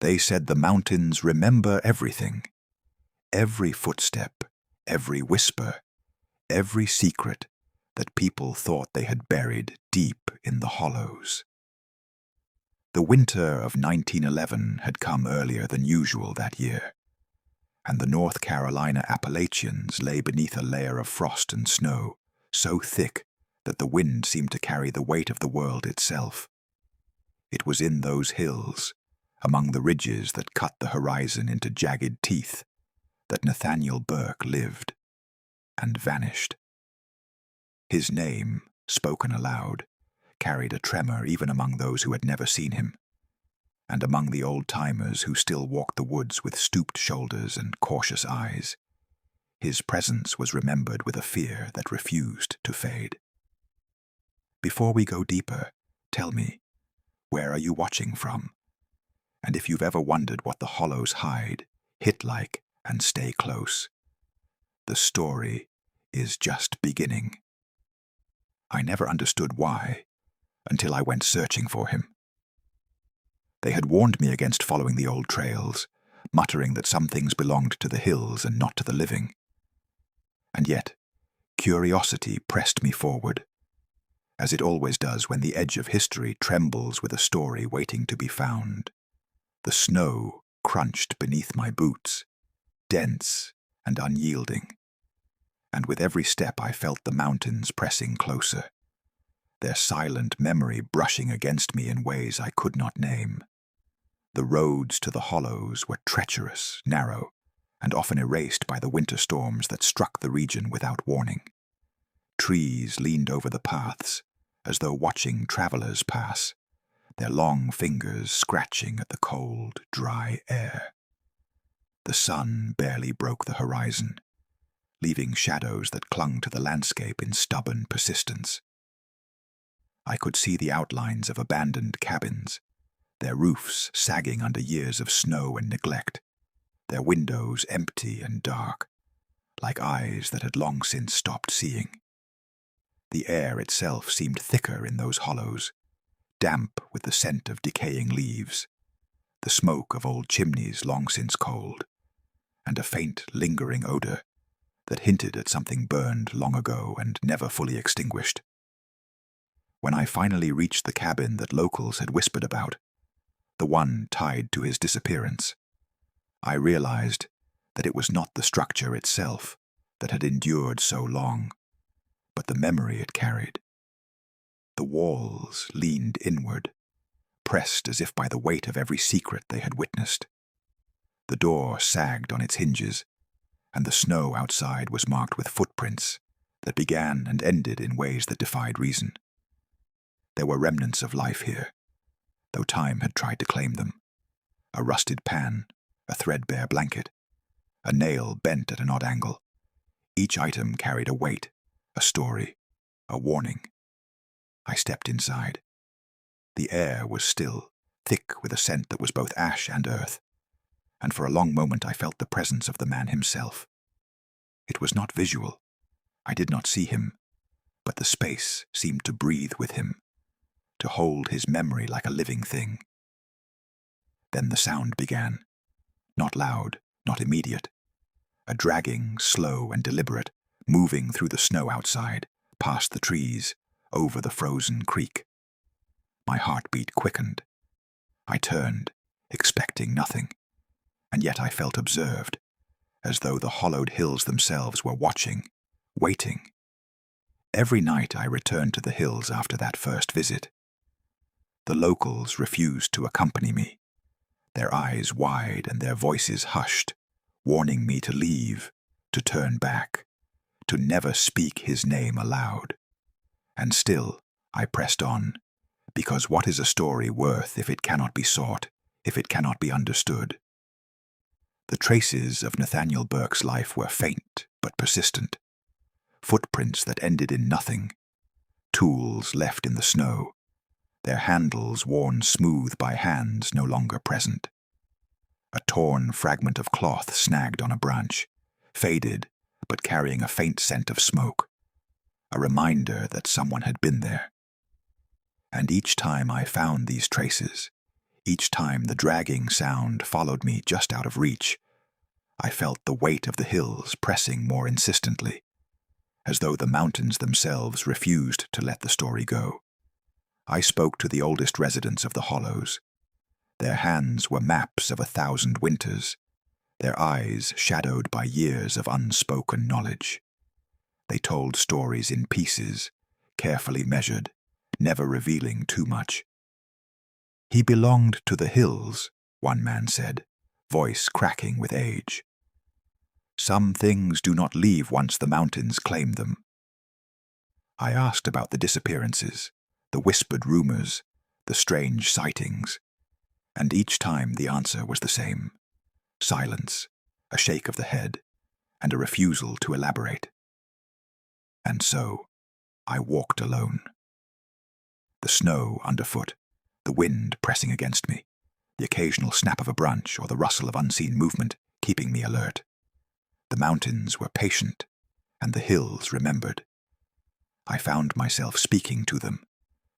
They said the mountains remember everything. Every footstep, every whisper, every secret that people thought they had buried deep in the hollows. The winter of 1911 had come earlier than usual that year, and the North Carolina Appalachians lay beneath a layer of frost and snow so thick that the wind seemed to carry the weight of the world itself. It was in those hills, among the ridges that cut the horizon into jagged teeth, that Nathaniel Burke lived and vanished. His name, spoken aloud, carried a tremor even among those who had never seen him, and among the old-timers who still walked the woods with stooped shoulders and cautious eyes. His presence was remembered with a fear that refused to fade. Before we go deeper, tell me, where are you watching from? And if you've ever wondered what the hollows hide, hit like and stay close. The story is just beginning. I never understood why, until I went searching for him. They had warned me against following the old trails, muttering that some things belonged to the hills and not to the living. And yet, curiosity pressed me forward, as it always does when the edge of history trembles with a story waiting to be found. The snow crunched beneath my boots, dense and unyielding, and with every step I felt the mountains pressing closer, their silent memory brushing against me in ways I could not name. The roads to the hollows were treacherous, narrow, and often erased by the winter storms that struck the region without warning. Trees leaned over the paths, as though watching travelers pass, their long fingers scratching at the cold, dry air. The sun barely broke the horizon, leaving shadows that clung to the landscape in stubborn persistence. I could see the outlines of abandoned cabins, their roofs sagging under years of snow and neglect, their windows empty and dark, like eyes that had long since stopped seeing. The air itself seemed thicker in those hollows, damp with the scent of decaying leaves, the smoke of old chimneys long since cold, and a faint, lingering odor that hinted at something burned long ago and never fully extinguished. When I finally reached the cabin that locals had whispered about, the one tied to his disappearance, I realized that it was not the structure itself that had endured so long, but the memory it carried. The walls leaned inward, pressed as if by the weight of every secret they had witnessed. The door sagged on its hinges, and the snow outside was marked with footprints that began and ended in ways that defied reason. There were remnants of life here, though time had tried to claim them. A rusted pan, a threadbare blanket, a nail bent at an odd angle. Each item carried a weight, a story, a warning. I stepped inside. The air was still, thick with a scent that was both ash and earth, and for a long moment I felt the presence of the man himself. It was not visual. I did not see him, but the space seemed to breathe with him, to hold his memory like a living thing. Then the sound began, not loud, not immediate, a dragging, slow and deliberate, moving through the snow outside, past the trees, over the frozen creek. My heartbeat quickened. I turned, expecting nothing, and yet I felt observed, as though the hollowed hills themselves were watching, waiting. Every night I returned to the hills after that first visit. The locals refused to accompany me, their eyes wide and their voices hushed, warning me to leave, to turn back, to never speak his name aloud. And still I pressed on, because what is a story worth if it cannot be sought, if it cannot be understood? The traces of Nathaniel Burke's life were faint but persistent, footprints that ended in nothing, tools left in the snow, their handles worn smooth by hands no longer present. A torn fragment of cloth snagged on a branch, faded but carrying a faint scent of smoke, a reminder that someone had been there. And each time I found these traces, Each time the dragging sound followed me just out of reach, I felt the weight of the hills pressing more insistently, as though the mountains themselves refused to let the story go. I spoke to the oldest residents of the hollows. Their hands were maps of 1,000 winters, their eyes shadowed by years of unspoken knowledge. They told stories in pieces, carefully measured, never revealing too much. "He belonged to the hills," one man said, voice cracking with age. "Some things do not leave once the mountains claim them." I asked about the disappearances, the whispered rumors, the strange sightings, and each time the answer was the same: silence, a shake of the head, and a refusal to elaborate. And so, I walked alone. The snow underfoot, the wind pressing against me, the occasional snap of a branch or the rustle of unseen movement keeping me alert. The mountains were patient, and the hills remembered. I found myself speaking to them,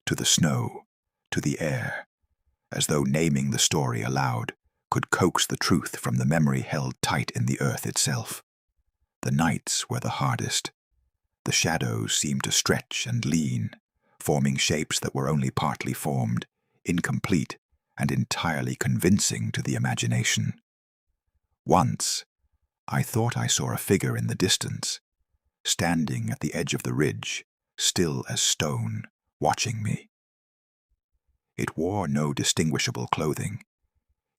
to the snow, to the air, as though naming the story aloud could coax the truth from the memory held tight in the earth itself. The nights were the hardest. The shadows seemed to stretch and lean, forming shapes that were only partly formed, incomplete and entirely convincing to the imagination. Once, I thought I saw a figure in the distance, standing at the edge of the ridge, still as stone, watching me. It wore no distinguishable clothing,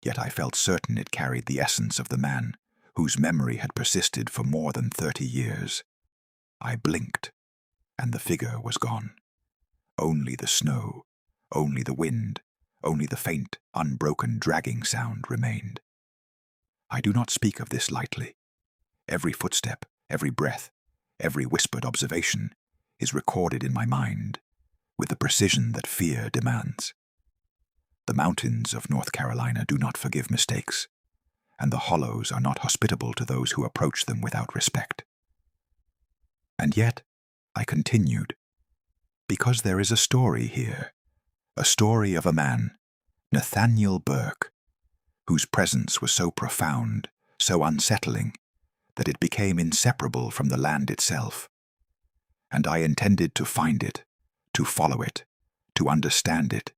yet I felt certain it carried the essence of the man whose memory had persisted for more than 30 years. I blinked, and the figure was gone. Only the snow, only the wind, only the faint, unbroken dragging sound remained. I do not speak of this lightly. Every footstep, every breath, every whispered observation is recorded in my mind with the precision that fear demands. The mountains of North Carolina do not forgive mistakes, and the hollows are not hospitable to those who approach them without respect. And yet, I continued, because there is a story here, a story of a man, Nathaniel Burke, whose presence was so profound, so unsettling, that it became inseparable from the land itself. And I intended to find it, to follow it, to understand it,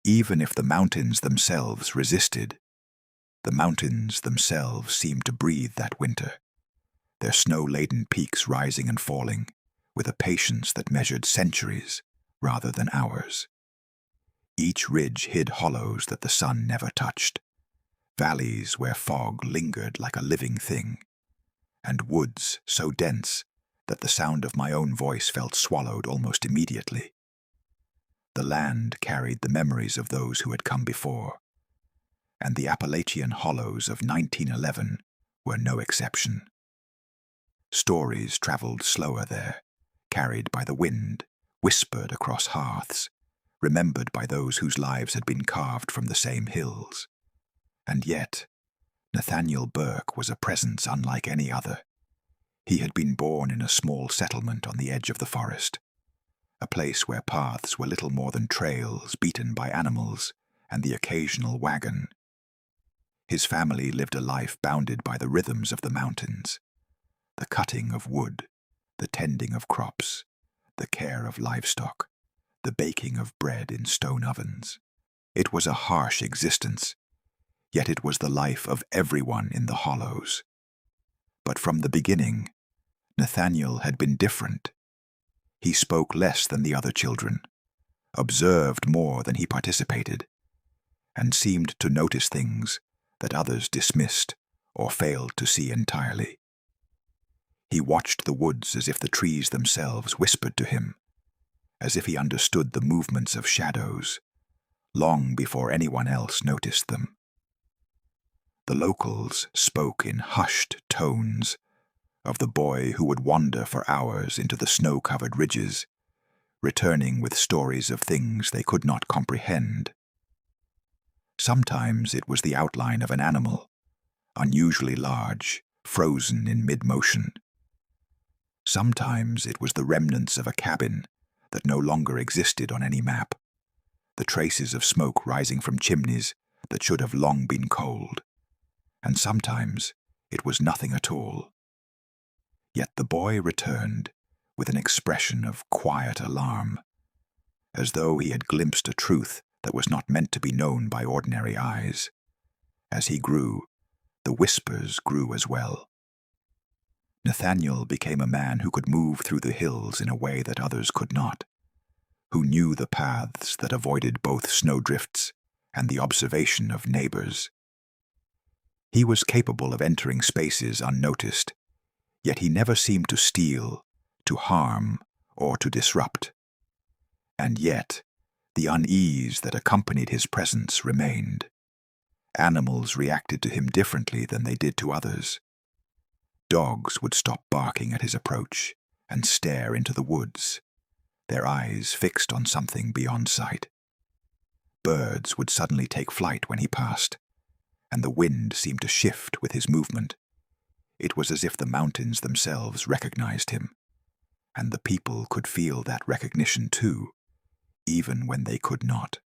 even if the mountains themselves resisted. The mountains themselves seemed to breathe that winter, their snow-laden peaks rising and falling, with a patience that measured centuries rather than hours. Each ridge hid hollows that the sun never touched, valleys where fog lingered like a living thing, and woods so dense that the sound of my own voice felt swallowed almost immediately. The land carried the memories of those who had come before, and the Appalachian hollows of 1911 were no exception. Stories traveled slower there, carried by the wind, whispered across hearths, remembered by those whose lives had been carved from the same hills. And yet, Nathaniel Burke was a presence unlike any other. He had been born in a small settlement on the edge of the forest, a place where paths were little more than trails beaten by animals and the occasional wagon. His family lived a life bounded by the rhythms of the mountains, the cutting of wood, the tending of crops, the care of livestock, the baking of bread in stone ovens. It was a harsh existence, yet it was the life of everyone in the hollows. But from the beginning, Nathaniel had been different. He spoke less than the other children, observed more than he participated, and seemed to notice things that others dismissed or failed to see entirely. He watched the woods as if the trees themselves whispered to him, as if he understood the movements of shadows, long before anyone else noticed them. The locals spoke in hushed tones of the boy who would wander for hours into the snow-covered ridges, returning with stories of things they could not comprehend. Sometimes it was the outline of an animal, unusually large, frozen in mid-motion. Sometimes it was the remnants of a cabin that no longer existed on any map, the traces of smoke rising from chimneys that should have long been cold, and sometimes it was nothing at all. Yet the boy returned with an expression of quiet alarm, as though he had glimpsed a truth that was not meant to be known by ordinary eyes. As he grew, the whispers grew as well. Nathaniel became a man who could move through the hills in a way that others could not, who knew the paths that avoided both snowdrifts and the observation of neighbors. He was capable of entering spaces unnoticed, yet he never seemed to steal, to harm, or to disrupt. And yet, the unease that accompanied his presence remained. Animals reacted to him differently than they did to others. Dogs would stop barking at his approach and stare into the woods, their eyes fixed on something beyond sight. Birds would suddenly take flight when he passed, and the wind seemed to shift with his movement. It was as if the mountains themselves recognized him, and the people could feel that recognition too, even when they could not.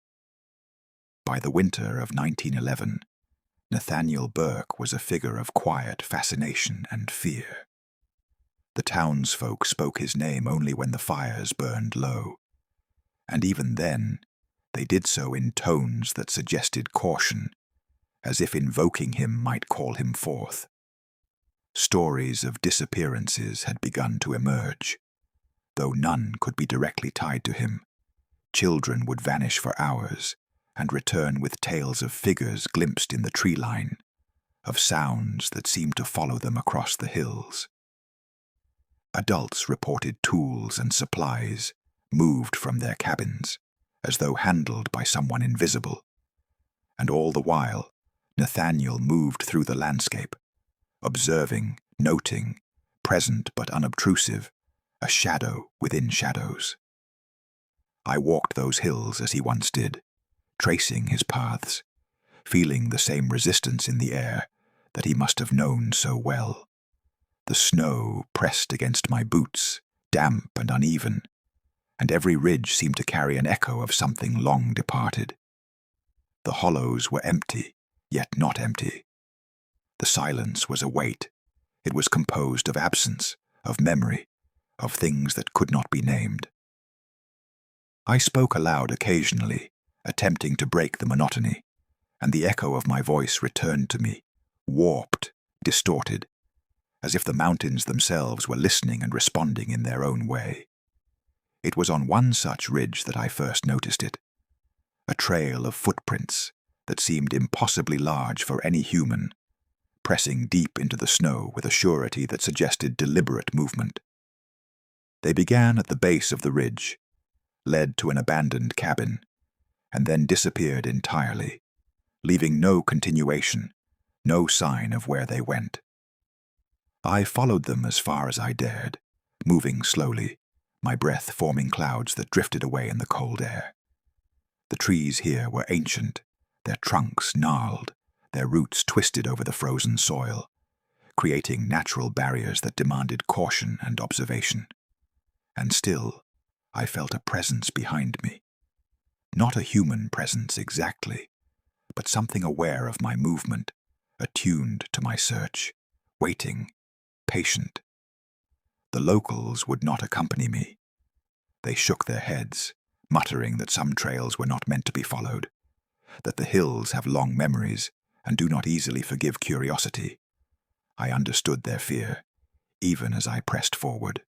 By the winter of 1911, Nathaniel Burke was a figure of quiet fascination and fear. The townsfolk spoke his name only when the fires burned low, and even then they did so in tones that suggested caution, as if invoking him might call him forth. Stories of disappearances had begun to emerge. Though none could be directly tied to him, children would vanish for hours and return with tales of figures glimpsed in the tree line, of sounds that seemed to follow them across the hills. Adults reported tools and supplies moved from their cabins, as though handled by someone invisible, and all the while Nathaniel moved through the landscape, observing, noting, present but unobtrusive, a shadow within shadows. I walked those hills as he once did, tracing his paths, feeling the same resistance in the air that he must have known so well. The snow pressed against my boots, damp and uneven, and every ridge seemed to carry an echo of something long departed. The hollows were empty, yet not empty. The silence was a weight. It was composed of absence, of memory, of things that could not be named. I spoke aloud occasionally, attempting to break the monotony, and the echo of my voice returned to me, warped, distorted, as if the mountains themselves were listening and responding in their own way. It was on one such ridge that I first noticed it, a trail of footprints that seemed impossibly large for any human, pressing deep into the snow with a surety that suggested deliberate movement. They began at the base of the ridge, led to an abandoned cabin, and then disappeared entirely, leaving no continuation, no sign of where they went. I followed them as far as I dared, moving slowly, my breath forming clouds that drifted away in the cold air. The trees here were ancient, their trunks gnarled, their roots twisted over the frozen soil, creating natural barriers that demanded caution and observation. And still, I felt a presence behind me. Not a human presence exactly, but something aware of my movement, attuned to my search, waiting, patient. The locals would not accompany me. They shook their heads, muttering that some trails were not meant to be followed, that the hills have long memories and do not easily forgive curiosity. I understood their fear, even as I pressed forward.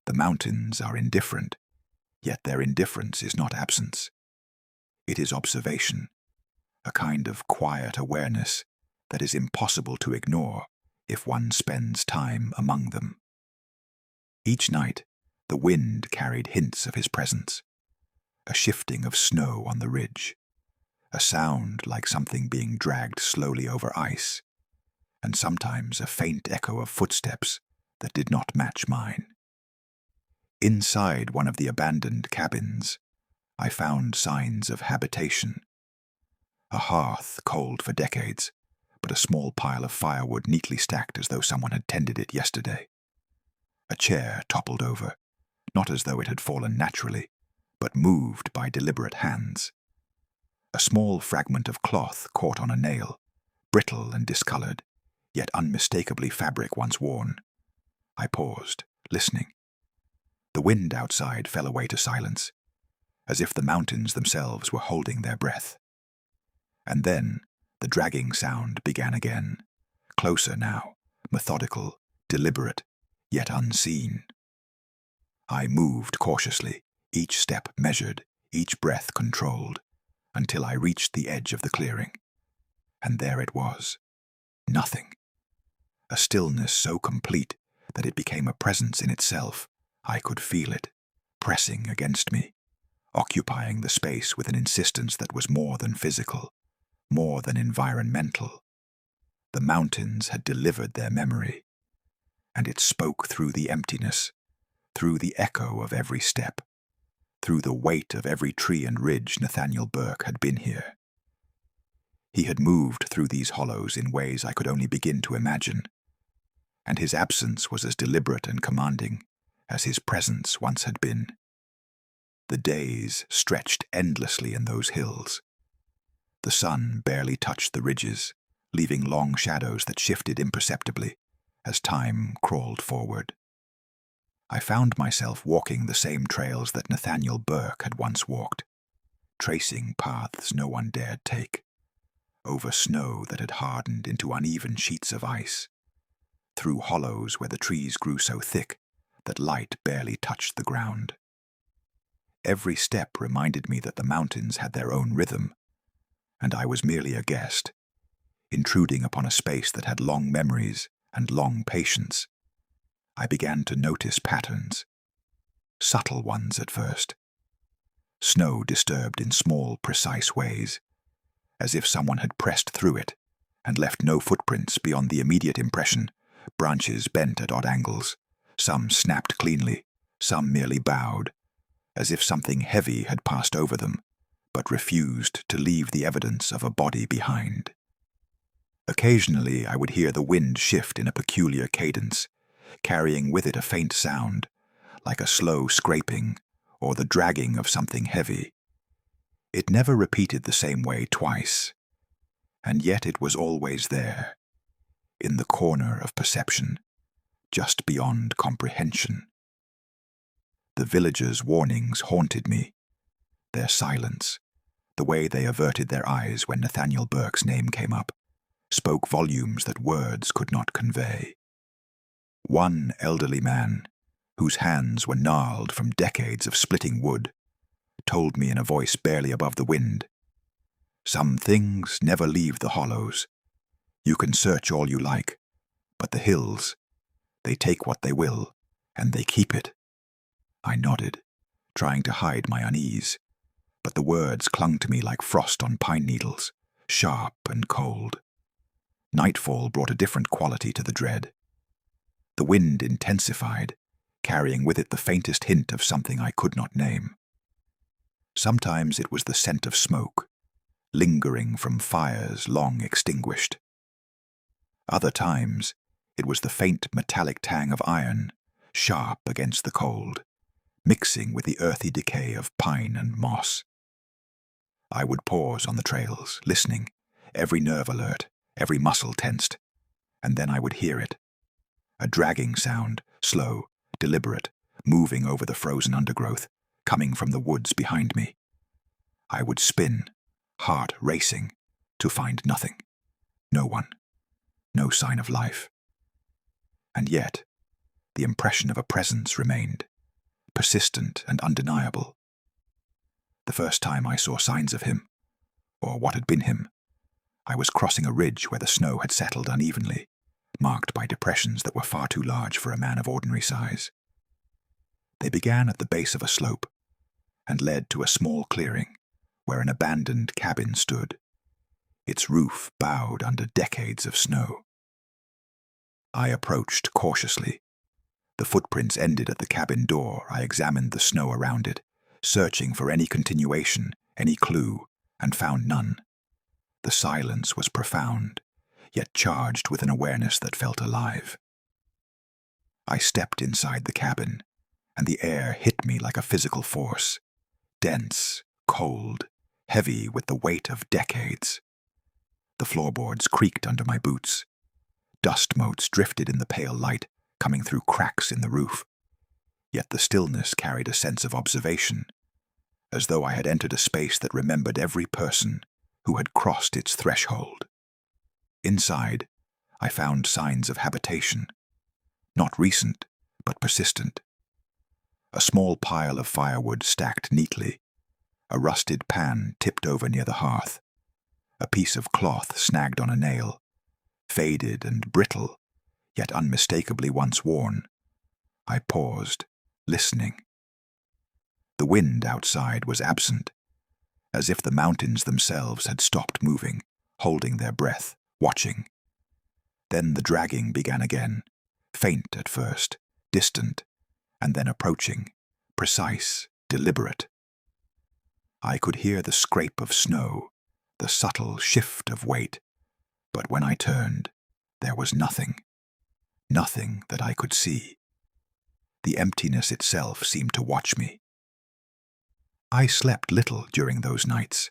The mountains are indifferent, yet their indifference is not absence. It is observation, a kind of quiet awareness that is impossible to ignore if one spends time among them. Each night, the wind carried hints of his presence, a shifting of snow on the ridge, a sound like something being dragged slowly over ice, and sometimes a faint echo of footsteps that did not match mine. Inside one of the abandoned cabins, I found signs of habitation. A hearth cold for decades, but a small pile of firewood neatly stacked as though someone had tended it yesterday. A chair toppled over, not as though it had fallen naturally, but moved by deliberate hands. A small fragment of cloth caught on a nail, brittle and discolored, yet unmistakably fabric once worn. I paused, listening. The wind outside fell away to silence, as if the mountains themselves were holding their breath. And then the dragging sound began again, closer now, methodical, deliberate, yet unseen. I moved cautiously, each step measured, each breath controlled, until I reached the edge of the clearing. And there it was. Nothing. A stillness so complete that it became a presence in itself. I could feel it, pressing against me, occupying the space with an insistence that was more than physical, more than environmental. The mountains had delivered their memory, and it spoke through the emptiness, through the echo of every step, through the weight of every tree and ridge. Nathaniel Burke had been here. He had moved through these hollows in ways I could only begin to imagine, and his absence was as deliberate and commanding as his presence once had been. The days stretched endlessly in those hills. The sun barely touched the ridges, leaving long shadows that shifted imperceptibly as time crawled forward. I found myself walking the same trails that Nathaniel Burke had once walked, tracing paths no one dared take, over snow that had hardened into uneven sheets of ice, through hollows where the trees grew so thick that light barely touched the ground. Every step reminded me that the mountains had their own rhythm, and I was merely a guest, intruding upon a space that had long memories and long patience. I began to notice patterns, subtle ones at first. Snow disturbed in small, precise ways, as if someone had pressed through it and left no footprints beyond the immediate impression. Branches bent at odd angles, some snapped cleanly, some merely bowed, as if something heavy had passed over them, but refused to leave the evidence of a body behind. Occasionally I would hear the wind shift in a peculiar cadence, carrying with it a faint sound, like a slow scraping or the dragging of something heavy. It never repeated the same way twice, and yet it was always there, in the corner of perception, just beyond comprehension. The villagers' warnings haunted me, their silence, the way they averted their eyes when Nathaniel Burke's name came up, spoke volumes that words could not convey. One elderly man, whose hands were gnarled from decades of splitting wood, told me in a voice barely above the wind, "Some things never leave the hollows. You can search all you like, but the hills, they take what they will, and they keep it." I nodded, trying to hide my unease, but the words clung to me like frost on pine needles, sharp and cold. Nightfall brought a different quality to the dread. The wind intensified, carrying with it the faintest hint of something I could not name. Sometimes it was the scent of smoke, lingering from fires long extinguished. Other times it was the faint metallic tang of iron, sharp against the cold, mixing with the earthy decay of pine and moss. I would pause on the trails, listening, every nerve alert, every muscle tensed, and then I would hear it. A dragging sound, slow, deliberate, moving over the frozen undergrowth, coming from the woods behind me. I would spin, heart racing, to find nothing, no one, no sign of life. And yet, the impression of a presence remained, persistent and undeniable. The first time I saw signs of him, or what had been him, I was crossing a ridge where the snow had settled unevenly, marked by depressions that were far too large for a man of ordinary size. They began at the base of a slope and led to a small clearing where an abandoned cabin stood, its roof bowed under decades of snow. I approached cautiously. The footprints ended at the cabin door. I examined the snow around it, searching for any continuation, any clue, and found none. The silence was profound, yet charged with an awareness that felt alive. I stepped inside the cabin, and the air hit me like a physical force, dense, cold, heavy with the weight of decades. The floorboards creaked under my boots. Dust motes drifted in the pale light, coming through cracks in the roof. Yet the stillness carried a sense of observation, as though I had entered a space that remembered every person who had crossed its threshold. Inside, I found signs of habitation, not recent, but persistent. A small pile of firewood stacked neatly, a rusted pan tipped over near the hearth, a piece of cloth snagged on a nail, faded and brittle, yet unmistakably once worn. I paused, listening. The wind outside was absent, as if the mountains themselves had stopped moving, holding their breath, watching. Then the dragging began again, faint at first, distant, and then approaching, precise, deliberate. I could hear the scrape of snow, the subtle shift of weight, but when I turned, there was nothing. Nothing that I could see. The emptiness itself seemed to watch me. I slept little during those nights.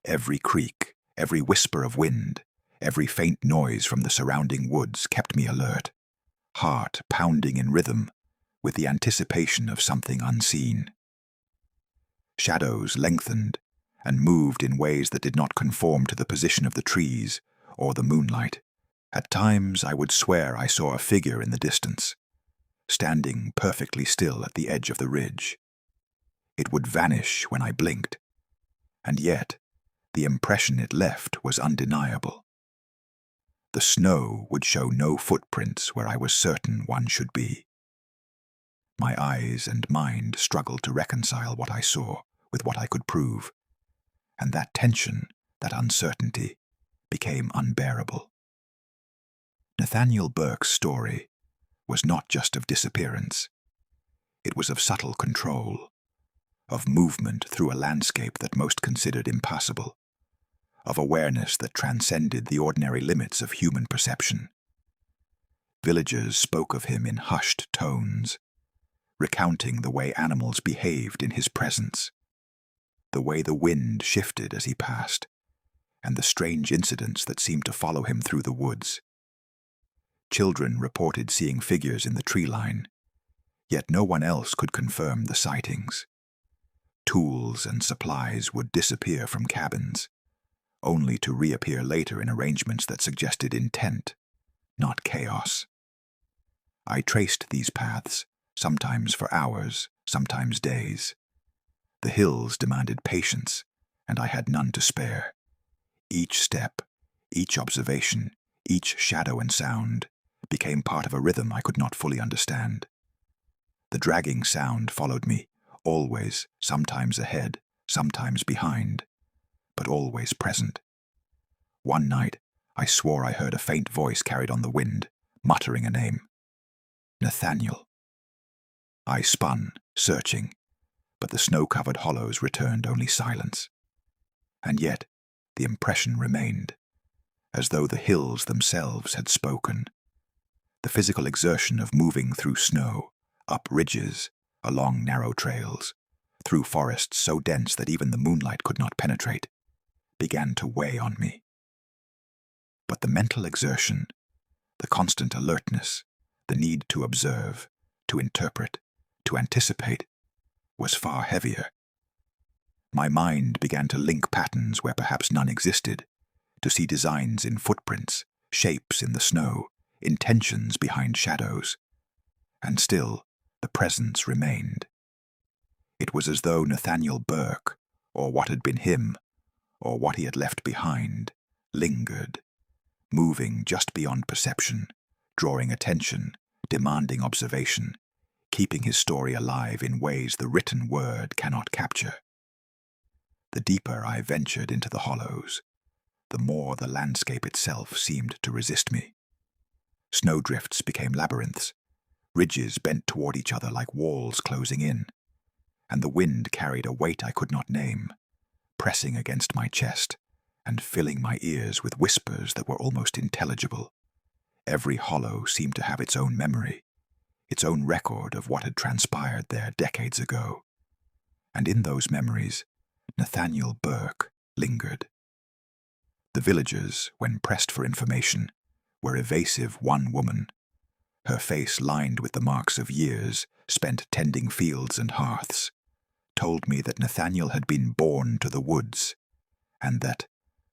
Every creak, every whisper of wind, every faint noise from the surrounding woods kept me alert, heart pounding in rhythm with the anticipation of something unseen. Shadows lengthened and moved in ways that did not conform to the position of the trees or the moonlight. At times I would swear I saw a figure in the distance, standing perfectly still at the edge of the ridge. It would vanish when I blinked, and yet the impression it left was undeniable. The snow would show no footprints where I was certain one should be. My eyes and mind struggled to reconcile what I saw with what I could prove, and that tension, that uncertainty, became unbearable. Nathaniel Burke's story was not just of disappearance. It was of subtle control, of movement through a landscape that most considered impassable, of awareness that transcended the ordinary limits of human perception. Villagers spoke of him in hushed tones, recounting the way animals behaved in his presence, the way the wind shifted as he passed, and the strange incidents that seemed to follow him through the woods. Children reported seeing figures in the tree line, yet no one else could confirm the sightings. Tools and supplies would disappear from cabins, only to reappear later in arrangements that suggested intent, not chaos. I traced these paths, sometimes for hours, sometimes days. The hills demanded patience, and I had none to spare. Each step, each observation, each shadow and sound became part of a rhythm I could not fully understand. The dragging sound followed me, always, sometimes ahead, sometimes behind, but always present. One night, I swore I heard a faint voice carried on the wind, muttering a name. Nathaniel. I spun, searching, but the snow-covered hollows returned only silence. And yet, the impression remained, as though the hills themselves had spoken. The physical exertion of moving through snow, up ridges, along narrow trails, through forests so dense that even the moonlight could not penetrate, began to weigh on me. But the mental exertion, the constant alertness, the need to observe, to interpret, to anticipate, was far heavier. My mind began to link patterns where perhaps none existed, to see designs in footprints, shapes in the snow, intentions behind shadows. And still, the presence remained. It was as though Nathaniel Burke, or what had been him, or what he had left behind, lingered, moving just beyond perception, drawing attention, demanding observation, keeping his story alive in ways the written word cannot capture. The deeper I ventured into the hollows, the more the landscape itself seemed to resist me. Snowdrifts became labyrinths, ridges bent toward each other like walls closing in, and the wind carried a weight I could not name, pressing against my chest and filling my ears with whispers that were almost intelligible. Every hollow seemed to have its own memory, its own record of what had transpired there decades ago. And in those memories, Nathaniel Burke lingered. The villagers, when pressed for information, were evasive. One woman, her face lined with the marks of years spent tending fields and hearths, told me that Nathaniel had been born to the woods, and that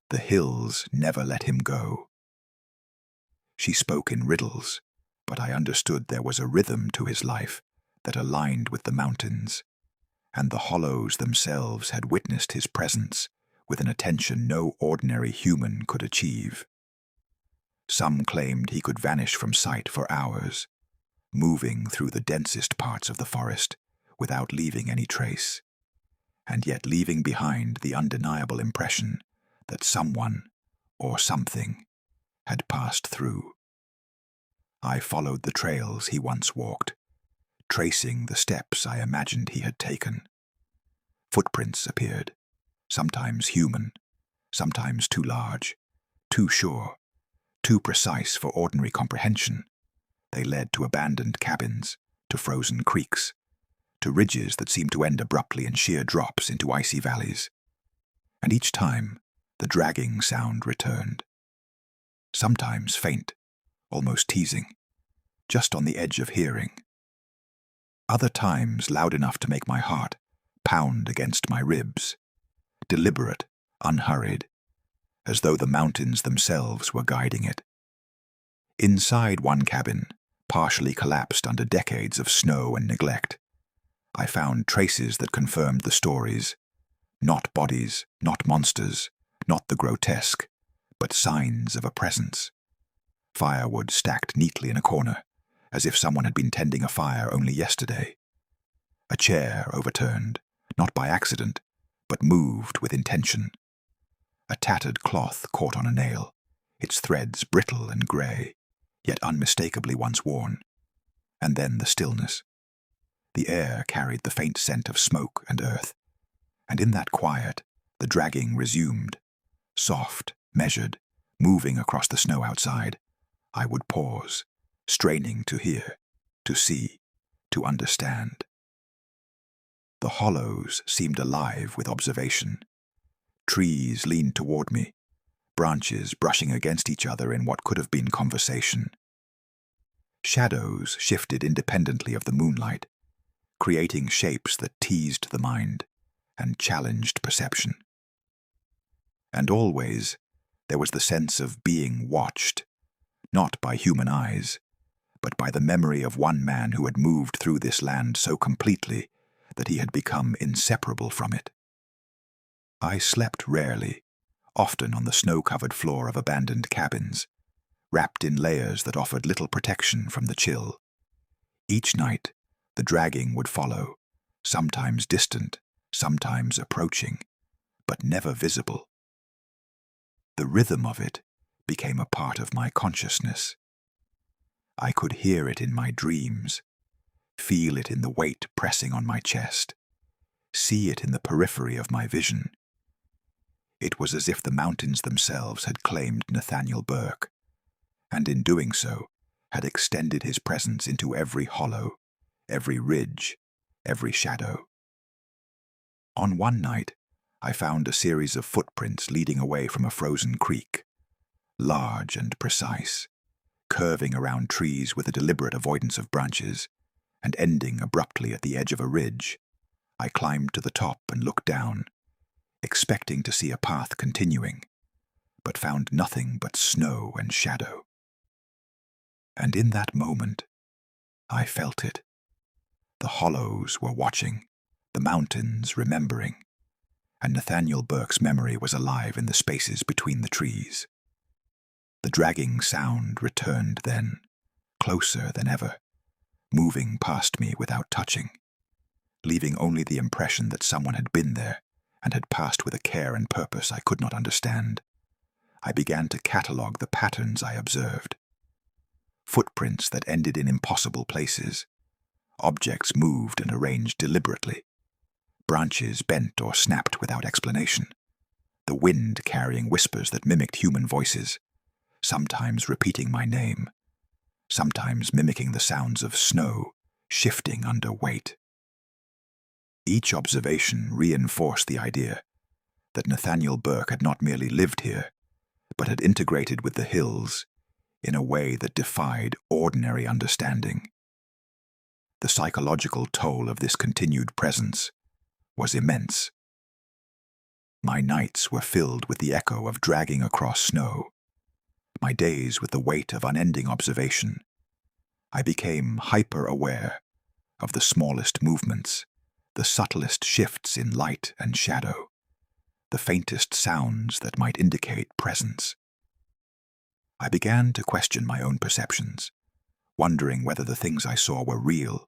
the hills never let him go. She spoke in riddles, but I understood there was a rhythm to his life that aligned with the mountains, and the hollows themselves had witnessed his presence with an attention no ordinary human could achieve. Some claimed he could vanish from sight for hours, moving through the densest parts of the forest without leaving any trace, and yet leaving behind the undeniable impression that someone or something had passed through. I followed the trails he once walked, tracing the steps I imagined he had taken. Footprints appeared, sometimes human, sometimes too large, too sure, too precise for ordinary comprehension. They led to abandoned cabins, to frozen creeks, to ridges that seemed to end abruptly in sheer drops into icy valleys. And each time, the dragging sound returned. Sometimes faint, almost teasing, just on the edge of hearing. Other times loud enough to make my heart pound against my ribs, deliberate, unhurried, as though the mountains themselves were guiding it. Inside one cabin, partially collapsed under decades of snow and neglect, I found traces that confirmed the stories. Not bodies, not monsters, not the grotesque, but signs of a presence. Firewood stacked neatly in a corner, as if someone had been tending a fire only yesterday. A chair overturned, not by accident, but moved with intention. A tattered cloth caught on a nail, its threads brittle and grey, yet unmistakably once worn. And then the stillness. The air carried the faint scent of smoke and earth, and in that quiet, the dragging resumed. Soft, measured, moving across the snow outside, I would pause, straining to hear, to see, to understand. The hollows seemed alive with observation. Trees leaned toward me, branches brushing against each other in what could have been conversation. Shadows shifted independently of the moonlight, creating shapes that teased the mind and challenged perception. And always, there was the sense of being watched, not by human eyes, but by the memory of one man who had moved through this land so completely that he had become inseparable from it. I slept rarely, often on the snow-covered floor of abandoned cabins, wrapped in layers that offered little protection from the chill. Each night, the dragging would follow, sometimes distant, sometimes approaching, but never visible. The rhythm of it became a part of my consciousness. I could hear it in my dreams, feel it in the weight pressing on my chest, see it in the periphery of my vision. It was as if the mountains themselves had claimed Nathaniel Burke, and in doing so, had extended his presence into every hollow, every ridge, every shadow. On one night, I found a series of footprints leading away from a frozen creek, large and precise, curving around trees with a deliberate avoidance of branches, and ending abruptly at the edge of a ridge. I climbed to the top and looked down, expecting to see a path continuing, but found nothing but snow and shadow. And in that moment, I felt it. The hollows were watching, the mountains remembering, and Nathaniel Burke's memory was alive in the spaces between the trees. The dragging sound returned then, closer than ever, moving past me without touching, leaving only the impression that someone had been there and had passed with a care and purpose I could not understand. I began to catalogue the patterns I observed. Footprints that ended in impossible places, objects moved and arranged deliberately, branches bent or snapped without explanation, the wind carrying whispers that mimicked human voices, sometimes repeating my name, sometimes mimicking the sounds of snow shifting under weight. Each observation reinforced the idea that Nathaniel Burke had not merely lived here, but had integrated with the hills in a way that defied ordinary understanding. The psychological toll of this continued presence was immense. My nights were filled with the echo of dragging across snow, my days with the weight of unending observation. I became hyper-aware of the smallest movements, the subtlest shifts in light and shadow, the faintest sounds that might indicate presence. I began to question my own perceptions, wondering whether the things I saw were real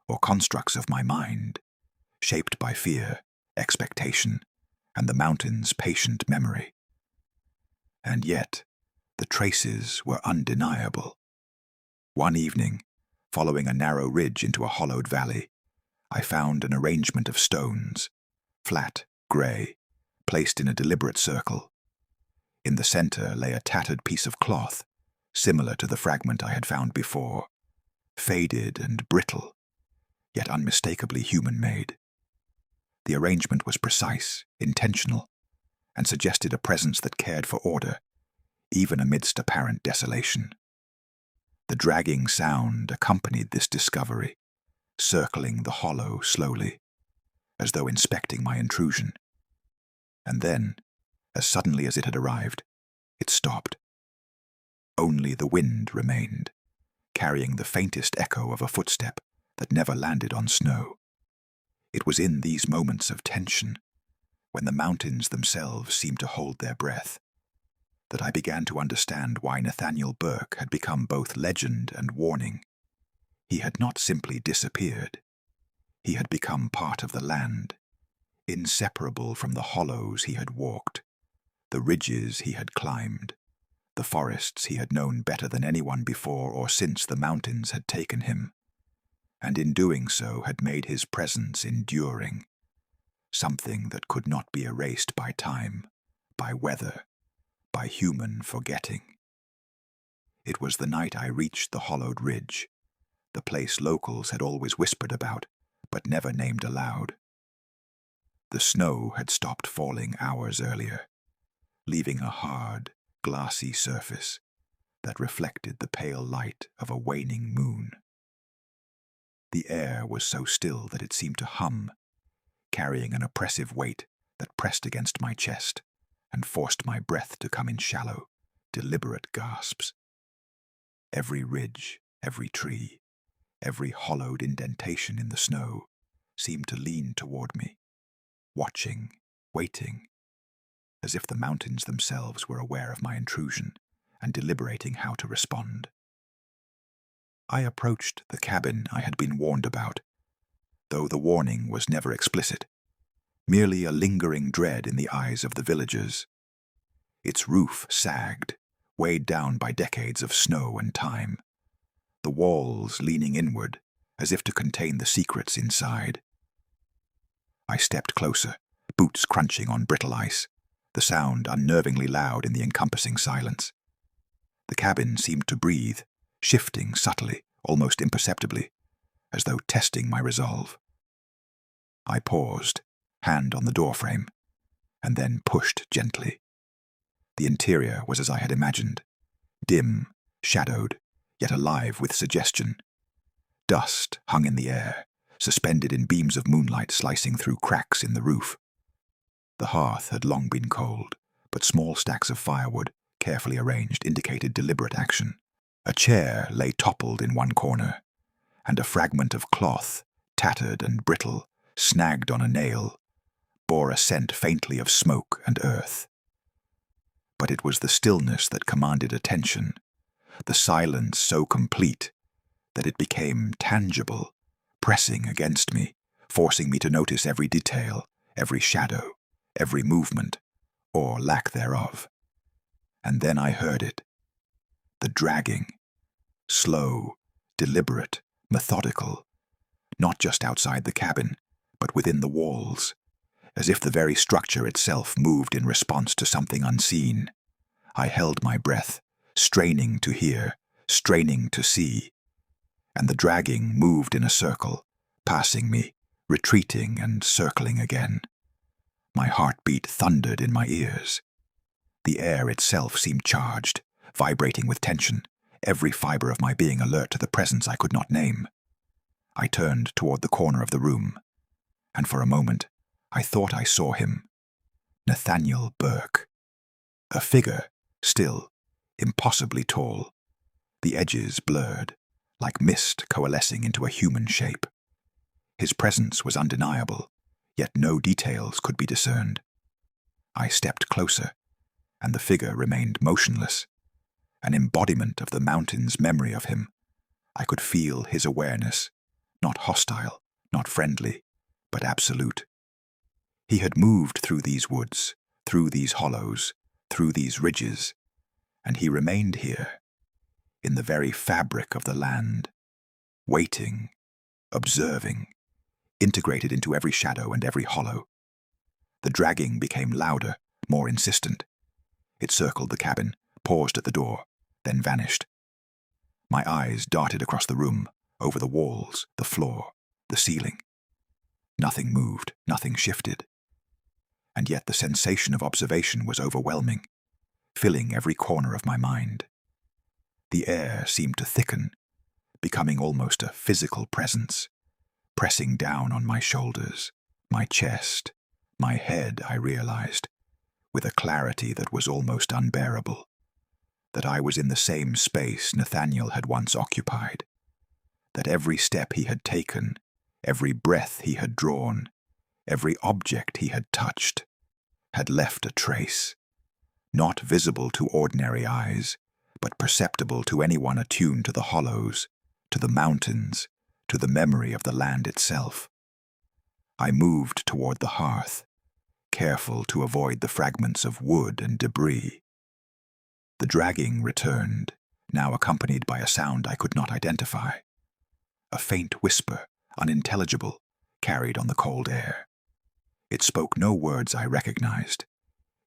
or constructs of my mind, shaped by fear, expectation, and the mountain's patient memory. And yet, the traces were undeniable. One evening, following a narrow ridge into a hollowed valley, I found an arrangement of stones, flat, grey, placed in a deliberate circle. In the center lay a tattered piece of cloth, similar to the fragment I had found before, faded and brittle, yet unmistakably human-made. The arrangement was precise, intentional, and suggested a presence that cared for order, even amidst apparent desolation. The dragging sound accompanied this discovery, circling the hollow slowly, as though inspecting my intrusion. And then, as suddenly as it had arrived, it stopped. Only the wind remained, carrying the faintest echo of a footstep that never landed on snow. It was in these moments of tension, when the mountains themselves seemed to hold their breath, that I began to understand why Nathaniel Burke had become both legend and warning. He had not simply disappeared. He had become part of the land, inseparable from the hollows he had walked, the ridges he had climbed, the forests he had known better than anyone before or since the mountains had taken him, and in doing so had made his presence enduring, something that could not be erased by time, by weather, by human forgetting. It was the night I reached the hollowed ridge, the place locals had always whispered about, but never named aloud. The snow had stopped falling hours earlier, leaving a hard, glassy surface that reflected the pale light of a waning moon. The air was so still that it seemed to hum, carrying an oppressive weight that pressed against my chest and forced my breath to come in shallow, deliberate gasps. Every ridge, every tree, every hollowed indentation in the snow seemed to lean toward me, watching, waiting, as if the mountains themselves were aware of my intrusion and deliberating how to respond. I approached the cabin I had been warned about, though the warning was never explicit, merely a lingering dread in the eyes of the villagers. Its roof sagged, weighed down by decades of snow and time, the walls leaning inward as if to contain the secrets inside. I stepped closer, boots crunching on brittle ice, the sound unnervingly loud in the encompassing silence. The cabin seemed to breathe, shifting subtly, almost imperceptibly, as though testing my resolve. I paused, hand on the doorframe, and then pushed gently. The interior was as I had imagined, dim, shadowed, yet alive with suggestion. Dust hung in the air, suspended in beams of moonlight slicing through cracks in the roof. The hearth had long been cold, but small stacks of firewood, carefully arranged, indicated deliberate action. A chair lay toppled in one corner, and a fragment of cloth, tattered and brittle, snagged on a nail, bore a scent faintly of smoke and earth. But it was the stillness that commanded attention, the silence so complete that it became tangible, pressing against me, forcing me to notice every detail, every shadow, every movement, or lack thereof. And then I heard it, the dragging, slow, deliberate, methodical, not just outside the cabin, but within the walls, as if the very structure itself moved in response to something unseen. I held my breath, straining to hear, straining to see, and the dragging moved in a circle, passing me, retreating and circling again. My heartbeat thundered in my ears. The air itself seemed charged, vibrating with tension, every fiber of my being alert to the presence I could not name. I turned toward the corner of the room, and for a moment I thought I saw him. Nathaniel Burke. A figure, still, impossibly tall, the edges blurred, like mist coalescing into a human shape. His presence was undeniable, yet no details could be discerned. I stepped closer, and the figure remained motionless, an embodiment of the mountain's memory of him. I could feel his awareness, not hostile, not friendly, but absolute. He had moved through these woods, through these hollows, through these ridges, and he remained here, in the very fabric of the land, waiting, observing, integrated into every shadow and every hollow. The dragging became louder, more insistent. It circled the cabin, paused at the door, then vanished. My eyes darted across the room, over the walls, the floor, the ceiling. Nothing moved, nothing shifted. And yet the sensation of observation was overwhelming, filling every corner of my mind. The air seemed to thicken, becoming almost a physical presence, pressing down on my shoulders, my chest, my head, I realized, with a clarity that was almost unbearable, that I was in the same space Nathaniel had once occupied, that every step he had taken, every breath he had drawn, every object he had touched, had left a trace, not visible to ordinary eyes, but perceptible to anyone attuned to the hollows, to the mountains, to the memory of the land itself. I moved toward the hearth, careful to avoid the fragments of wood and debris. The dragging returned, now accompanied by a sound I could not identify. A faint whisper, unintelligible, carried on the cold air. It spoke no words I recognized,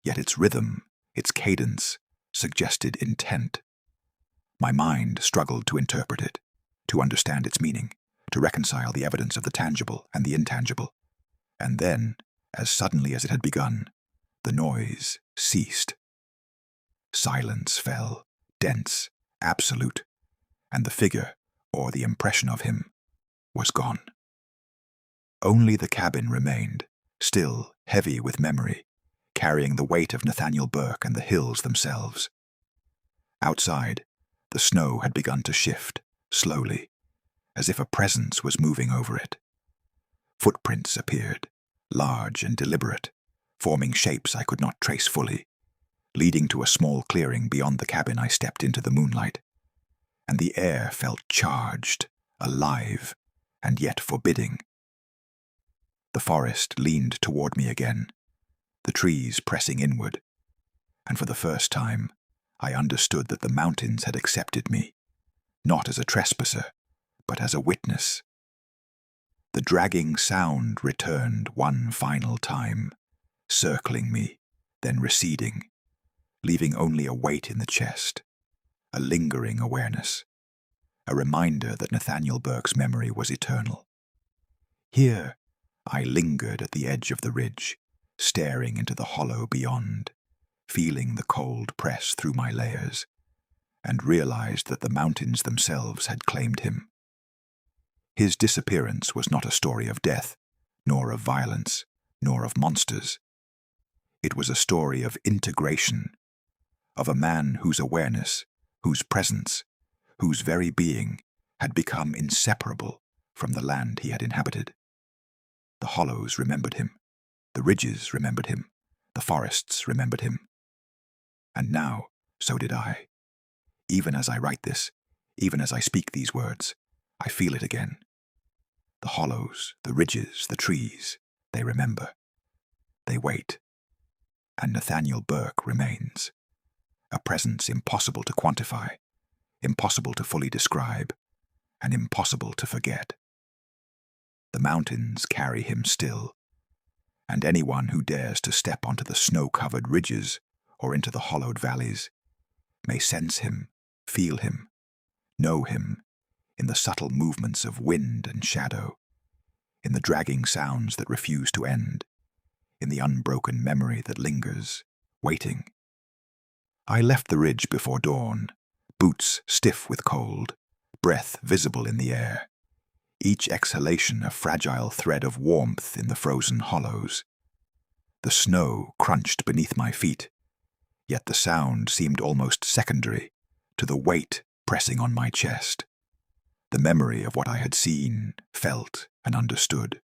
yet its rhythm, its cadence, suggested intent. My mind struggled to interpret it, to understand its meaning, to reconcile the evidence of the tangible and the intangible. And then, as suddenly as it had begun, the noise ceased. Silence fell, dense, absolute, and the figure, or the impression of him, was gone. Only the cabin remained, still heavy with memory, carrying the weight of Nathaniel Burke and the hills themselves. Outside, the snow had begun to shift, slowly, as if a presence was moving over it. Footprints appeared, large and deliberate, forming shapes I could not trace fully. Leading to a small clearing beyond the cabin, I stepped into the moonlight, and the air felt charged, alive, and yet forbidding. The forest leaned toward me again, the trees pressing inward, and for the first time, I understood that the mountains had accepted me, not as a trespasser, but as a witness. The dragging sound returned one final time, circling me, then receding, leaving only a weight in the chest, a lingering awareness, a reminder that Nathaniel Burke's memory was eternal. Here, I lingered at the edge of the ridge, staring into the hollow beyond, feeling the cold press through my layers, and realized that the mountains themselves had claimed him. His disappearance was not a story of death, nor of violence, nor of monsters. It was a story of integration, of a man whose awareness, whose presence, whose very being had become inseparable from the land he had inhabited. The hollows remembered him, the ridges remembered him, the forests remembered him. And now, so did I. Even as I write this, even as I speak these words, I feel it again. The hollows, the ridges, the trees, they remember. They wait. And Nathaniel Burke remains. A presence impossible to quantify, impossible to fully describe, and impossible to forget. The mountains carry him still, and anyone who dares to step onto the snow-covered ridges or into the hollowed valleys may sense him, feel him, know him in the subtle movements of wind and shadow, in the dragging sounds that refuse to end, in the unbroken memory that lingers, waiting. I left the ridge before dawn, boots stiff with cold, breath visible in the air, each exhalation a fragile thread of warmth in the frozen hollows. The snow crunched beneath my feet, yet the sound seemed almost secondary to the weight pressing on my chest, the memory of what I had seen, felt, and understood.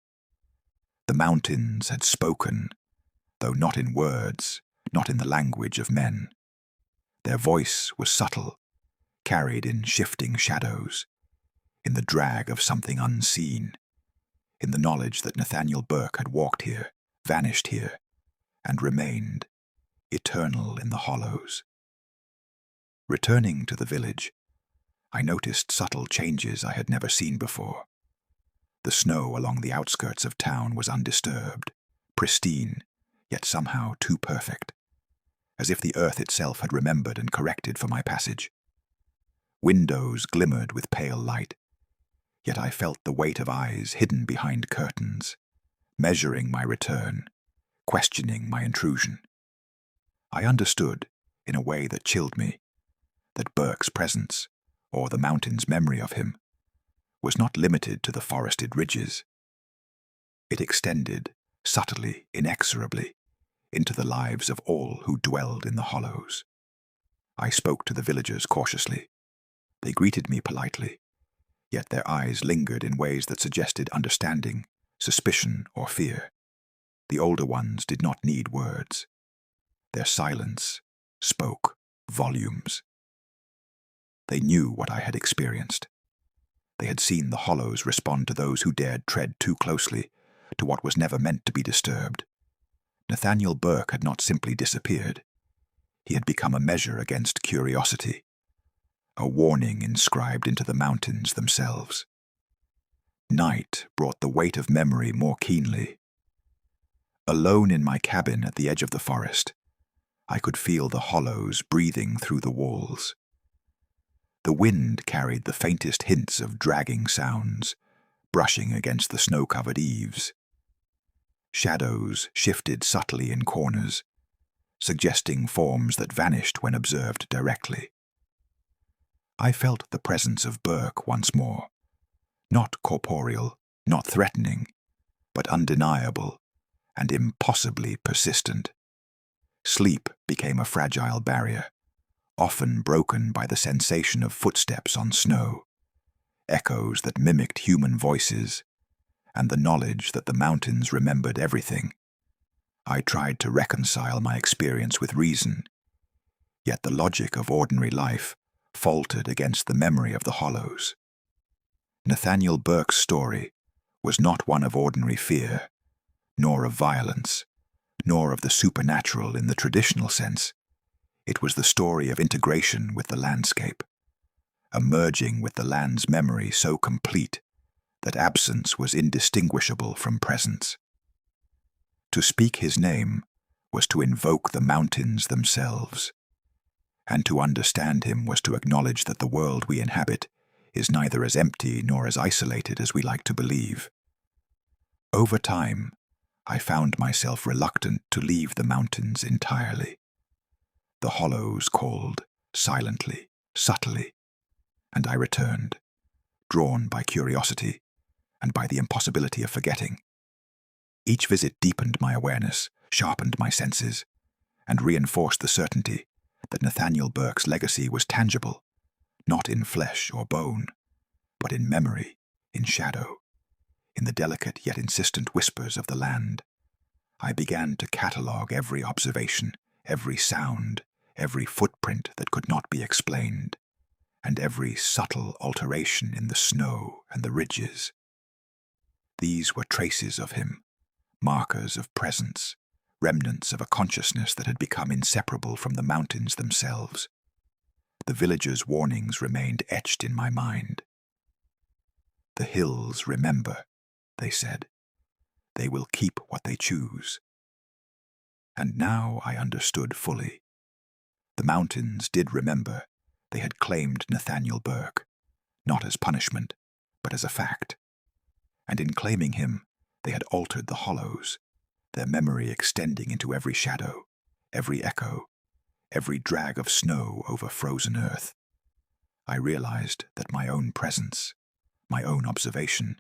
The mountains had spoken, though not in words, not in the language of men. Their voice was subtle, carried in shifting shadows, in the drag of something unseen, in the knowledge that Nathaniel Burke had walked here, vanished here, and remained, eternal in the hollows. Returning to the village, I noticed subtle changes I had never seen before. The snow along the outskirts of town was undisturbed, pristine, yet somehow too perfect, as if the earth itself had remembered and corrected for my passage. Windows glimmered with pale light, yet I felt the weight of eyes hidden behind curtains, measuring my return, questioning my intrusion. I understood, in a way that chilled me, that Burke's presence, or the mountain's memory of him, was not limited to the forested ridges. It extended, subtly, inexorably, into the lives of all who dwelled in the hollows. I spoke to the villagers cautiously. They greeted me politely, yet their eyes lingered in ways that suggested understanding, suspicion, or fear. The older ones did not need words. Their silence spoke volumes. They knew what I had experienced. They had seen the hollows respond to those who dared tread too closely to what was never meant to be disturbed. Nathaniel Burke had not simply disappeared. He had become a measure against curiosity, a warning inscribed into the mountains themselves. Night brought the weight of memory more keenly. Alone in my cabin at the edge of the forest, I could feel the hollows breathing through the walls. The wind carried the faintest hints of dragging sounds, brushing against the snow-covered eaves. Shadows shifted subtly in corners, suggesting forms that vanished when observed directly. I felt the presence of Burke once more, not corporeal, not threatening, but undeniable and impossibly persistent. Sleep became a fragile barrier, often broken by the sensation of footsteps on snow, echoes that mimicked human voices, and the knowledge that the mountains remembered everything. I tried to reconcile my experience with reason, yet the logic of ordinary life faltered against the memory of the hollows. Nathaniel Burke's story was not one of ordinary fear, nor of violence, nor of the supernatural in the traditional sense. It was the story of integration with the landscape, a merging with the land's memory so complete that absence was indistinguishable from presence. To speak his name was to invoke the mountains themselves, and to understand him was to acknowledge that the world we inhabit is neither as empty nor as isolated as we like to believe. Over time, I found myself reluctant to leave the mountains entirely. The hollows called, silently, subtly, and I returned, drawn by curiosity and by the impossibility of forgetting. Each visit deepened my awareness, sharpened my senses, and reinforced the certainty that Nathaniel Burke's legacy was tangible, not in flesh or bone, but in memory, in shadow, in the delicate yet insistent whispers of the land. I began to catalogue every observation, every sound, every footprint that could not be explained, and every subtle alteration in the snow and the ridges. These were traces of him, markers of presence, remnants of a consciousness that had become inseparable from the mountains themselves. The villagers' warnings remained etched in my mind. "The hills remember," they said. "They will keep what they choose." And now I understood fully. The mountains did remember. They had claimed Nathaniel Burke, not as punishment, but as a fact. And in claiming him, they had altered the hollows, their memory extending into every shadow, every echo, every drag of snow over frozen earth. I realized that my own presence, my own observation,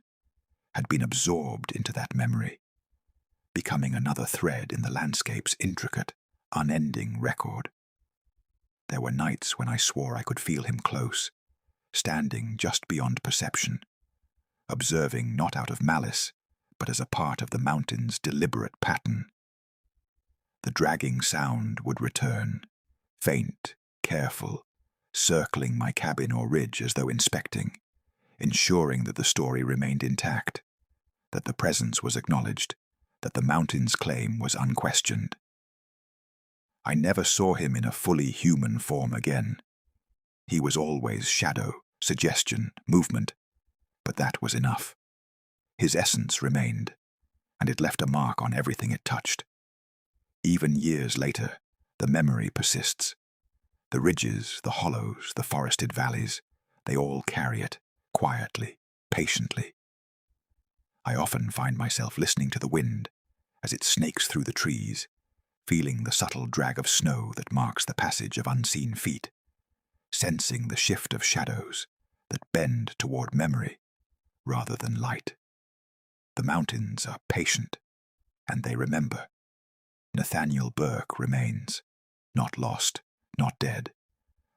had been absorbed into that memory, becoming another thread in the landscape's intricate, unending record. There were nights when I swore I could feel him close, standing just beyond perception, observing not out of malice, but as a part of the mountain's deliberate pattern. The dragging sound would return, faint, careful, circling my cabin or ridge as though inspecting, ensuring that the story remained intact, that the presence was acknowledged, that the mountain's claim was unquestioned. I never saw him in a fully human form again. He was always shadow, suggestion, movement, but that was enough. His essence remained, and it left a mark on everything it touched. Even years later, the memory persists. The ridges, the hollows, the forested valleys, they all carry it, quietly, patiently. I often find myself listening to the wind as it snakes through the trees, feeling the subtle drag of snow that marks the passage of unseen feet, sensing the shift of shadows that bend toward memory rather than light. The mountains are patient, and they remember. Nathaniel Burke remains, not lost, not dead,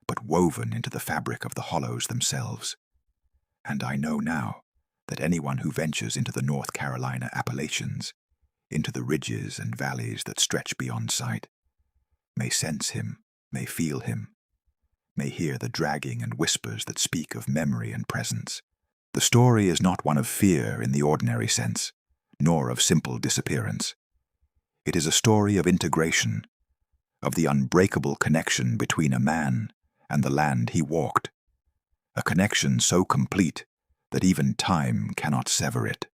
but woven into the fabric of the hollows themselves. And I know now that anyone who ventures into the North Carolina Appalachians, into the ridges and valleys that stretch beyond sight, may sense him, may feel him, may hear the dragging and whispers that speak of memory and presence. The story is not one of fear in the ordinary sense, nor of simple disappearance. It is a story of integration, of the unbreakable connection between a man and the land he walked, a connection so complete that even time cannot sever it.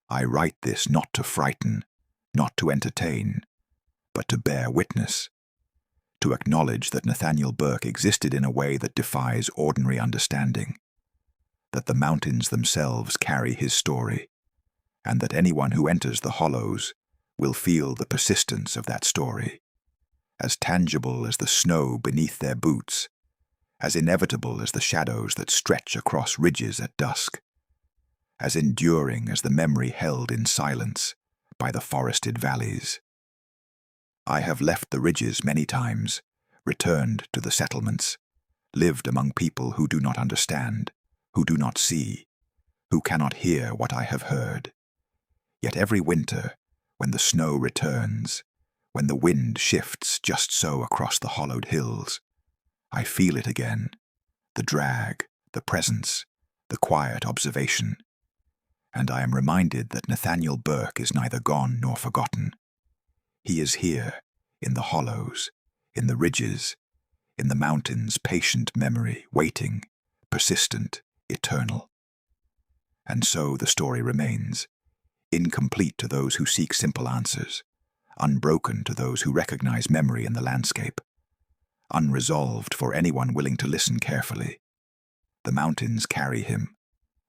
I write this not to frighten, not to entertain, but to bear witness, to acknowledge that Nathaniel Burke existed in a way that defies ordinary understanding, that the mountains themselves carry his story, and that anyone who enters the hollows will feel the persistence of that story, as tangible as the snow beneath their boots, as inevitable as the shadows that stretch across ridges at dusk, as enduring as the memory held in silence by the forested valleys. I have left the ridges many times, returned to the settlements, lived among people who do not understand, who do not see, who cannot hear what I have heard. Yet every winter, when the snow returns, when the wind shifts just so across the hollowed hills, I feel it again, the drag, the presence, the quiet observation, and I am reminded that Nathaniel Burke is neither gone nor forgotten. He is here, in the hollows, in the ridges, in the mountain's patient memory, waiting, persistent, eternal. And so the story remains, incomplete to those who seek simple answers, unbroken to those who recognize memory in the landscape, unresolved for anyone willing to listen carefully. The mountains carry him,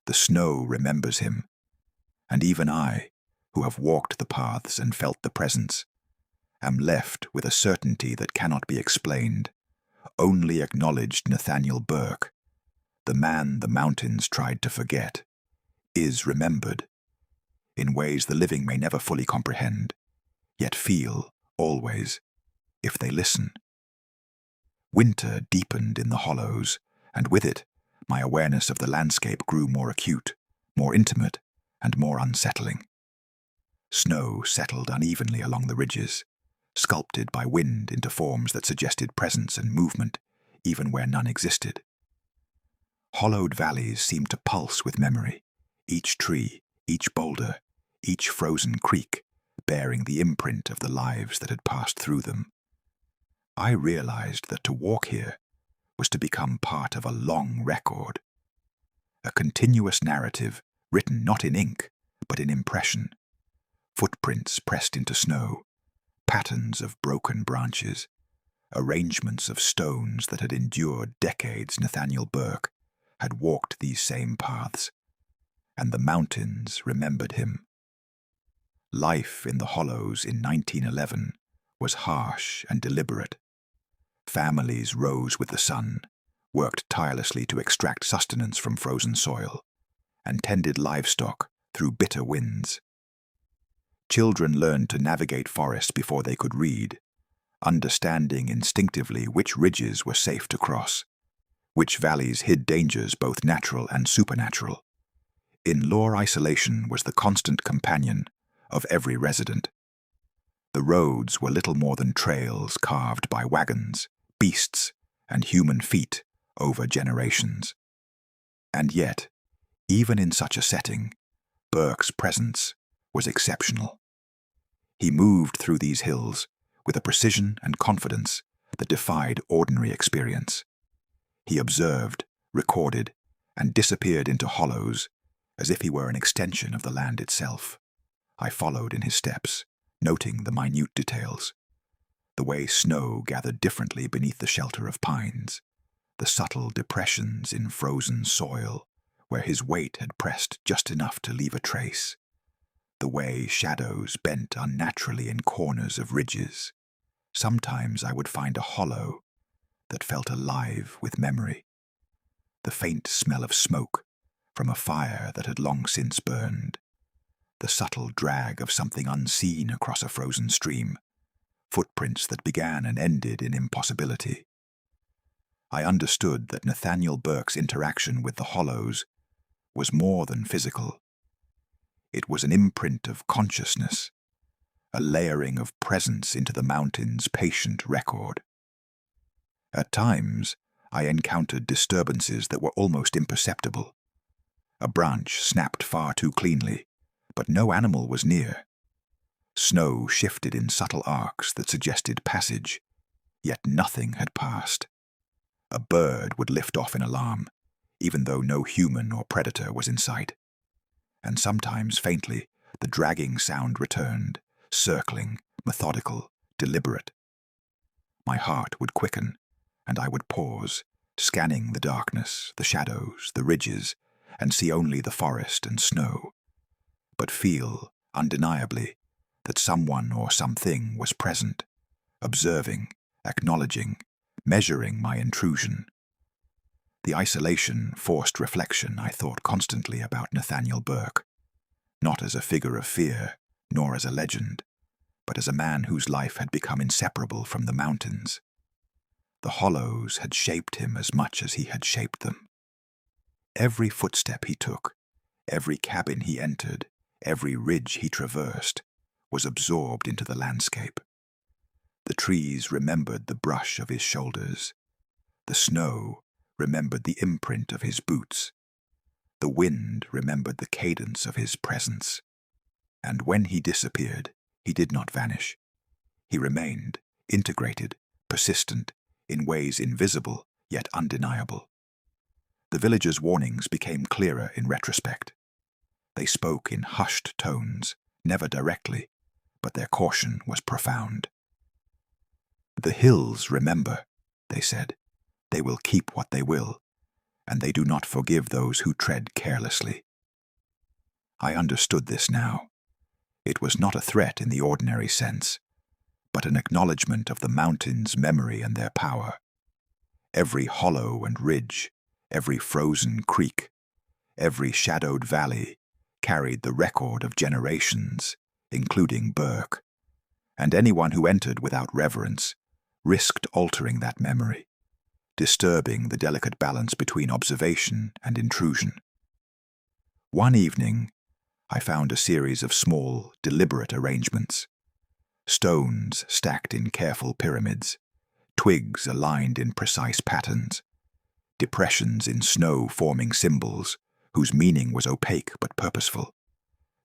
the snow remembers him, and even I, who have walked the paths and felt the presence, am left with a certainty that cannot be explained. Only acknowledged Nathaniel Burke, the man the mountains tried to forget, is remembered, in ways the living may never fully comprehend, yet feel, always, if they listen. Winter deepened in the hollows, and with it, my awareness of the landscape grew more acute, more intimate, and more unsettling. Snow settled unevenly along the ridges, sculpted by wind into forms that suggested presence and movement, even where none existed. Hollowed valleys seemed to pulse with memory, each tree, each boulder, each frozen creek, bearing the imprint of the lives that had passed through them. I realized that to walk here was to become part of a long record, a continuous narrative written not in ink, but in impression, footprints pressed into snow, patterns of broken branches, arrangements of stones that had endured decades. Nathaniel Burke had walked these same paths, and the mountains remembered him. Life in the hollows in 1911 was harsh and deliberate. Families rose with the sun, worked tirelessly to extract sustenance from frozen soil, and tended livestock through bitter winds. Children learned to navigate forests before they could read, understanding instinctively which ridges were safe to cross, which valleys hid dangers both natural and supernatural. In-law isolation was the constant companion of every resident. The roads were little more than trails carved by wagons, beasts, and human feet over generations. And yet, even in such a setting, Burke's presence was exceptional. He moved through these hills with a precision and confidence that defied ordinary experience. He observed, recorded, and disappeared into hollows as if he were an extension of the land itself. I followed in his steps, noting the minute details. The way snow gathered differently beneath the shelter of pines, the subtle depressions in frozen soil where his weight had pressed just enough to leave a trace, the way shadows bent unnaturally in corners of ridges. Sometimes I would find a hollow that felt alive with memory, the faint smell of smoke from a fire that had long since burned, the subtle drag of something unseen across a frozen stream, footprints that began and ended in impossibility. I understood that Nathaniel Burke's interaction with the hollows was more than physical. It was an imprint of consciousness, a layering of presence into the mountain's patient record. At times, I encountered disturbances that were almost imperceptible. A branch snapped far too cleanly, but no animal was near. Snow shifted in subtle arcs that suggested passage, yet nothing had passed. A bird would lift off in alarm, even though no human or predator was in sight. And sometimes, faintly, the dragging sound returned, circling, methodical, deliberate. My heart would quicken, and I would pause, scanning the darkness, the shadows, the ridges, and see only the forest and snow, but feel, undeniably, that someone or something was present, observing, acknowledging, measuring my intrusion. The isolation forced reflection I thought constantly about Nathaniel Burke, not as a figure of fear, nor as a legend, but as a man whose life had become inseparable from the mountains. The hollows had shaped him as much as he had shaped them. Every footstep he took, every cabin he entered, every ridge he traversed, was absorbed into the landscape. The trees remembered the brush of his shoulders. The snow remembered the imprint of his boots. The wind remembered the cadence of his presence. And when he disappeared, he did not vanish. He remained, integrated, persistent, in ways invisible yet undeniable. The villagers' warnings became clearer in retrospect. They spoke in hushed tones, never directly, but their caution was profound. "The hills remember," they said. "They will keep what they will, and they do not forgive those who tread carelessly." I understood this now. It was not a threat in the ordinary sense, but an acknowledgement of the mountains' memory and their power. Every hollow and ridge, every frozen creek, every shadowed valley carried the record of generations, including Burke, and anyone who entered without reverence risked altering that memory, disturbing the delicate balance between observation and intrusion. One evening, I found a series of small, deliberate arrangements. Stones stacked in careful pyramids, twigs aligned in precise patterns, depressions in snow forming symbols whose meaning was opaque but purposeful.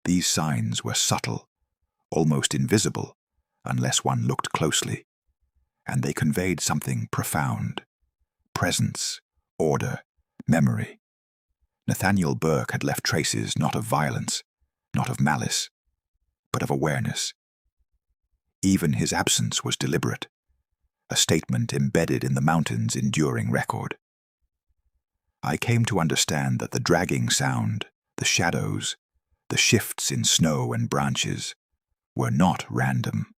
These signs were subtle, almost invisible, unless one looked closely, and they conveyed something profound: presence, order, memory. Nathaniel Burke had left traces not of violence, not of malice, but of awareness. Even his absence was deliberate, a statement embedded in the mountain's enduring record. I came to understand that the dragging sound, the shadows, the shifts in snow and branches were not random.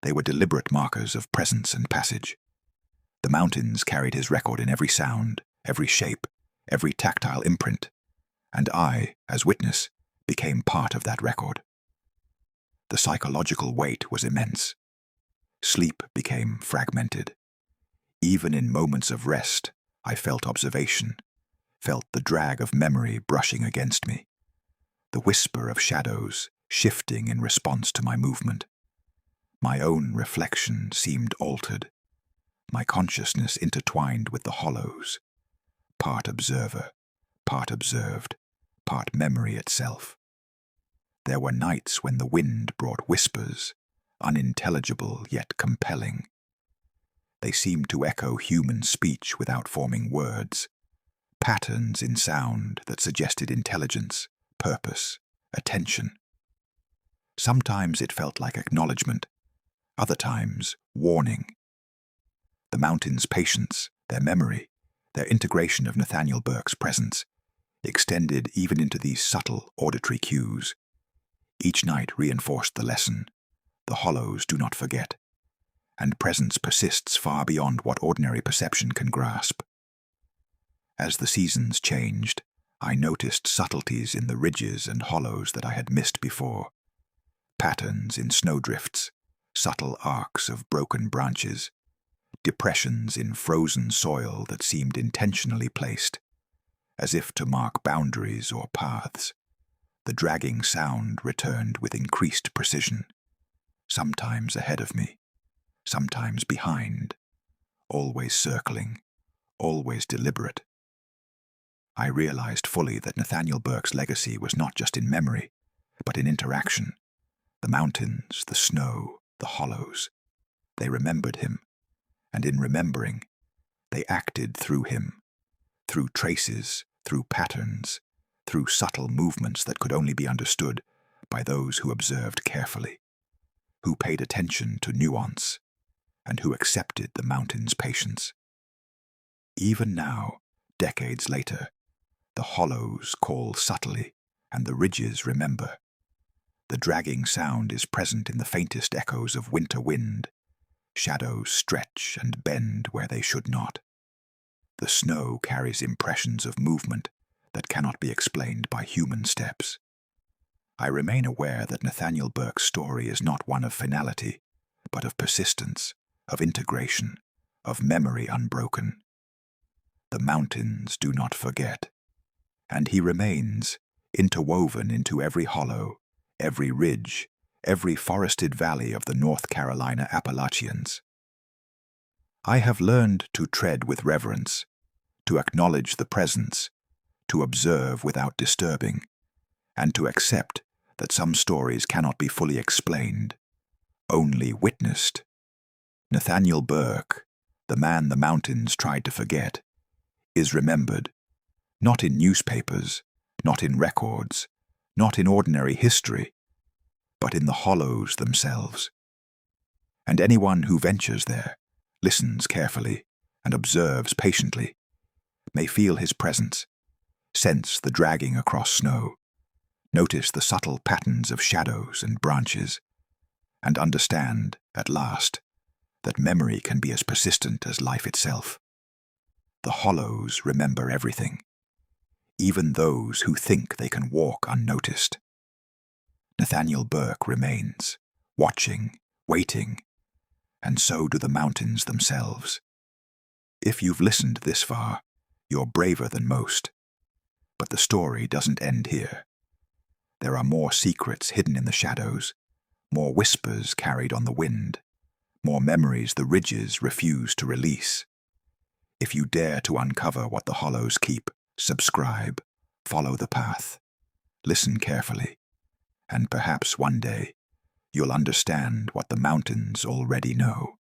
They were deliberate markers of presence and passage. The mountains carried his record in every sound, every shape, every tactile imprint, and I, as witness, became part of that record. The psychological weight was immense. Sleep became fragmented. Even in moments of rest, I felt observation, felt the drag of memory brushing against me, the whisper of shadows shifting in response to my movement. My own reflection seemed altered, my consciousness intertwined with the hollows, part observer, part observed, part memory itself. There were nights when the wind brought whispers, unintelligible yet compelling. They seemed to echo human speech without forming words, patterns in sound that suggested intelligence, purpose, attention. Sometimes it felt like acknowledgement, other times warning. The mountains' patience, their memory, their integration of Nathaniel Burke's presence, extended even into these subtle auditory cues. Each night reinforced the lesson: the hollows do not forget, and presence persists far beyond what ordinary perception can grasp. As the seasons changed, I noticed subtleties in the ridges and hollows that I had missed before. Patterns in snowdrifts, subtle arcs of broken branches, depressions in frozen soil that seemed intentionally placed, as if to mark boundaries or paths. The dragging sound returned with increased precision, sometimes ahead of me, sometimes behind, always circling, always deliberate. I realized fully that Nathaniel Burke's legacy was not just in memory, but in interaction. The mountains, the snow, the hollows, they remembered him, and in remembering, they acted through him, through traces, through patterns, through subtle movements that could only be understood by those who observed carefully, who paid attention to nuance, and who accepted the mountain's patience. Even now, decades later, the hollows call subtly, and the ridges remember. The dragging sound is present in the faintest echoes of winter wind. Shadows stretch and bend where they should not. The snow carries impressions of movement that cannot be explained by human steps. I remain aware that Nathaniel Burke's story is not one of finality, but of persistence, of integration, of memory unbroken. The mountains do not forget, and he remains, interwoven into every hollow, every ridge, every forested valley of the North Carolina Appalachians. I have learned to tread with reverence, to acknowledge the presence, to observe without disturbing, and to accept that some stories cannot be fully explained, only witnessed. Nathaniel Burke, the man the mountains tried to forget, is remembered, not in newspapers, not in records, not in ordinary history, but in the hollows themselves. And anyone who ventures there, listens carefully, and observes patiently, may feel his presence, sense the dragging across snow, notice the subtle patterns of shadows and branches, and understand, at last, that memory can be as persistent as life itself. The hollows remember everything, even those who think they can walk unnoticed. Nathaniel Burke remains, watching, waiting, and so do the mountains themselves. If you've listened this far, you're braver than most. But the story doesn't end here. There are more secrets hidden in the shadows, more whispers carried on the wind, more memories the ridges refuse to release. If you dare to uncover what the hollows keep, subscribe, follow the path, listen carefully, and perhaps one day you'll understand what the mountains already know.